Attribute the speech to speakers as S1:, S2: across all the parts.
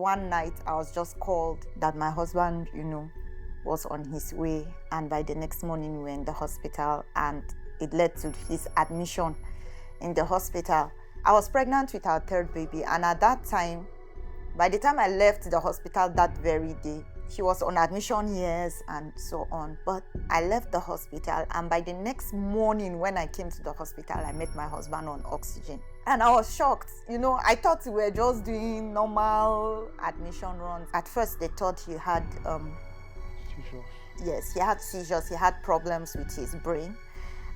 S1: One night, I was just called that my husband, was on his way. And by the next morning, we were in the hospital, and it led to his admission in the hospital. I was pregnant with our third baby, and at that time, by the time I left the hospital that very day, he was on admission years and so on. But I left the hospital, and by the next morning when I came to the hospital, I met my husband on oxygen. And I was shocked. I thought we were just doing normal admission runs. At first, they thought he had
S2: seizures.
S1: Yes, he had seizures. He had problems with his brain.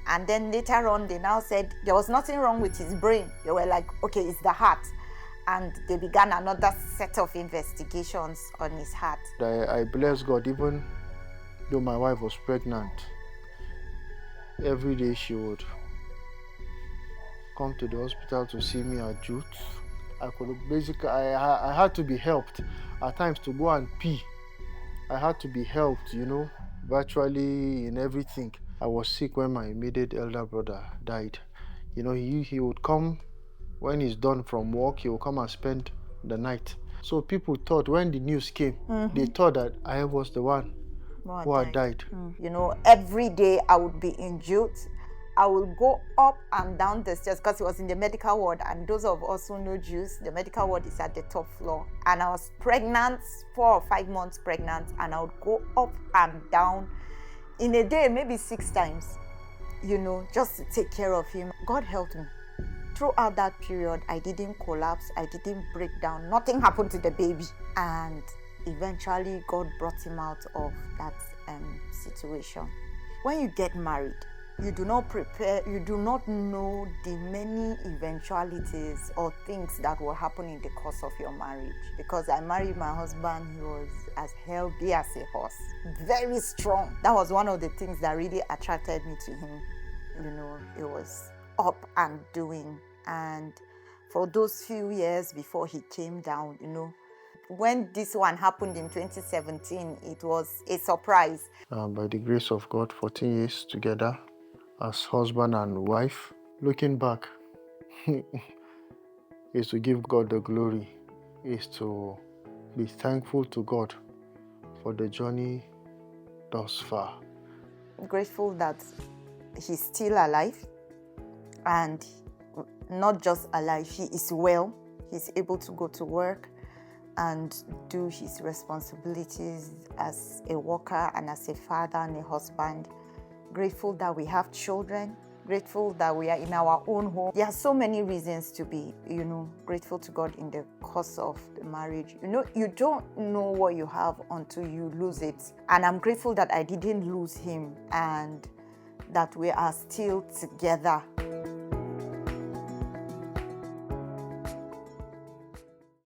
S1: And then later on, they now said there was nothing wrong with his brain. They were like, okay, it's the heart. And they began another set of investigations on his heart.
S2: I bless God, even though my wife was pregnant, every day she would come to the hospital to see me at Jute. I had to be helped at times to go and pee. I had to be helped, virtually in everything. I was sick when my immediate elder brother died. He would come when he's done from work, he will come and spend the night. So people thought when the news came, they thought that I was the one who had died.
S1: Every day I would be in Jute. I would go up and down the stairs because he was in the medical ward, and those of us who know Jute, the medical ward is at the top floor. And I was pregnant, 4 or 5 months pregnant, and I would go up and down in a day, maybe 6 times, just to take care of him. God helped me. Throughout that period, I didn't collapse, I didn't break down, nothing happened to the baby. And eventually, God brought him out of that situation. When you get married, you do not know the many eventualities or things that will happen in the course of your marriage. Because I married my husband, he was as healthy as a horse, very strong. That was one of the things that really attracted me to him. It was up and doing. And for those few years before he came down, when this one happened in 2017, it was a surprise.
S2: By the grace of God, 14 years together as husband and wife. Looking back is to give God the glory, is to be thankful to God for the journey thus far.
S1: I'm grateful that he's still alive, and not just alive, he is well. He's able to go to work and do his responsibilities as a worker and as a father and a husband. Grateful that we have children. Grateful that we are in our own home. There are so many reasons to be, grateful to God in the course of the marriage. You don't know what you have until you lose it. And I'm grateful that I didn't lose him and that we are still together